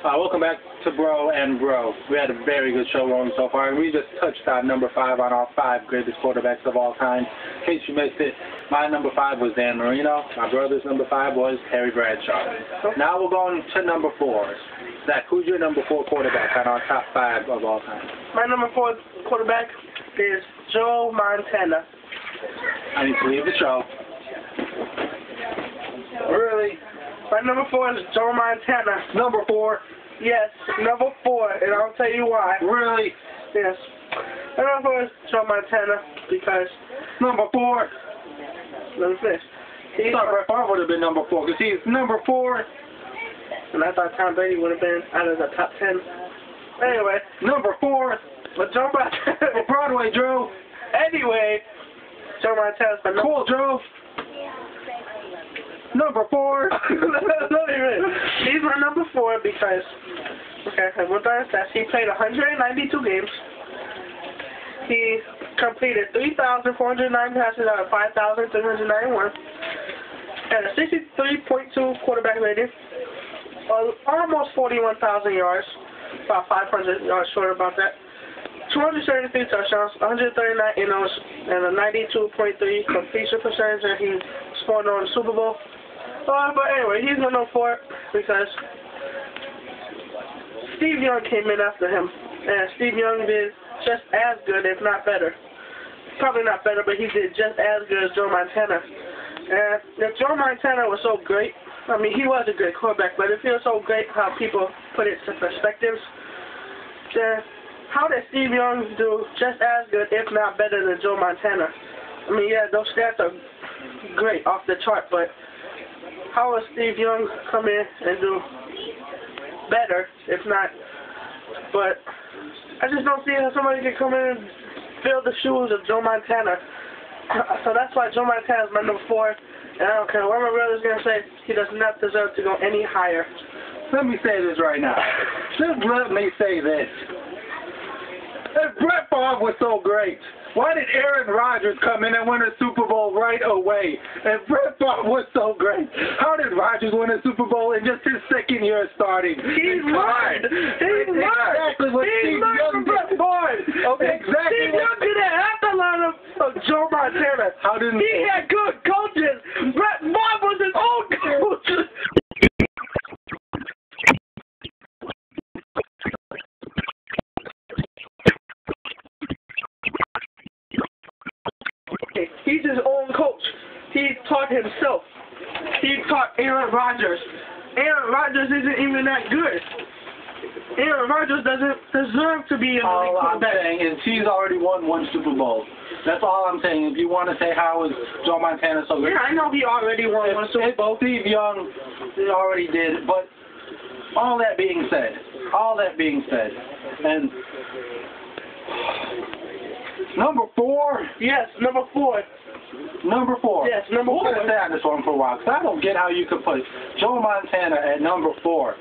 Welcome back to Bro and Bro. We had a very good show going so far, and we just touched on number 5 on our 5 greatest quarterbacks of all time. In case you missed it, my number 5 was Dan Marino. My brother's number 5 was Terry Bradshaw. Now we're going to number 4. Zach, who's your number 4 quarterback on our top 5 of all time? My number 4 quarterback is Joe Montana. I need to leave the show. Really? My number 4 is Joe Montana. Number 4? Yes, number 4, and I'll tell you why. Really? Yes. My number 4 is Joe Montana because... Number 4? Let me finish. I thought Brett Favre would have been number 4 because he's number 4. And I thought Tom Brady would have been out of the top 10. Anyway. Number 4? But Joe Montana... Broadway, Joe. Anyway, Joe Montana's my number... Cool, Joe. Number 4. He's my number 4 because, okay, I went down stats. He played 192 games. He completed 3,409 passes out of 5,391. Had a 63.2 quarterback rating. Almost 41,000 yards. About 500 yards short about that. 273 touchdowns, 139 NOs, and a 92.3 completion percentage, and he scored on the Super Bowl. But anyway, he's my number 4 because Steve Young came in after him, and Steve Young did just as good, if not better. Probably not better, but he did just as good as Joe Montana. And if Joe Montana was so great, I mean, he was a great quarterback, but it feels so great how people put it to perspectives. Then how did Steve Young do just as good, if not better, than Joe Montana? I mean, yeah, those stats are great, off the chart, but how will Steve Young come in and do better, if not? But I just don't see how somebody can come in and fill the shoes of Joe Montana. So that's why Joe Montana is my number 4. And I don't care what my brother's going to say, he does not deserve to go any higher. Let me say this right now. Just let me say this. If Brett Favre was so great, why did Aaron Rodgers come in and win a Super Bowl right away? If Brett Favre was so great, how did Rodgers win a Super Bowl in just his second year starting? He's learned. He's learned. Exactly what Steve Young did. Brett Favre. Okay, exactly. Steve Young didn't have to learn of Joe Montana. How didn't he had good coaches. Brett Favre was his own coach. He's his own coach. He taught himself. He taught Aaron Rodgers. Aaron Rodgers isn't even that good. Aaron Rodgers doesn't deserve to be in the league. All I'm saying is he's already won 1 Super Bowl. That's all I'm saying. If you want to say how is Joe Montana so good. Yeah, I know he already won 1 Super Bowl. Steve Young already did. But all that being said, and number 4? Yes, number 4. Number 4. Yes, number 4. We're going to stay on this one for a while, because I don't get how you could put Joe Montana at number 4.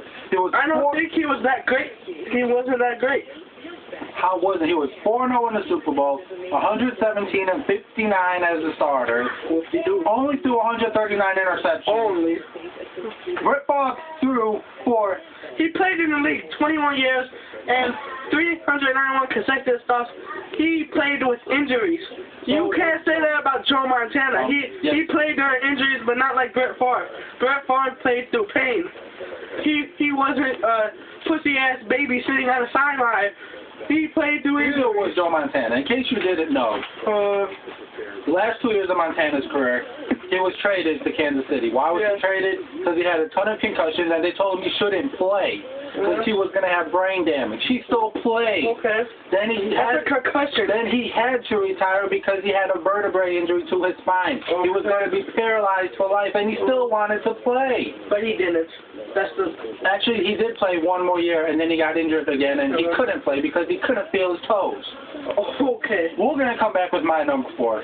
I don't think he was that great. He wasn't that great. How was it? He was 4-0 in the Super Bowl, 117 and 59 as a starter. Only threw 139 interceptions. Only. Brett Favre threw for... He played in the league 21 years and 391 consecutive starts. He played with injuries. You can't say that about Joe Montana. He played during injuries, but not like Brett Favre. Brett Favre played through pain. He wasn't a pussy-ass baby sitting on the sideline. He played through injuries. Neither was Joe Montana. In case you didn't know, the last 2 years of Montana's career, he was traded to Kansas City. Why was he traded? Because he had a ton of concussions, and they told him he shouldn't play because he was going to have brain damage. He still played. Okay. Then he had a concussion. Then he had to retire because he had a vertebrae injury to his spine. He was going to be paralyzed for life, and he still wanted to play. But he didn't. Actually, he did play 1 more year, and then he got injured again, and he couldn't play because he couldn't feel his toes. Okay. We're going to come back with my number 4.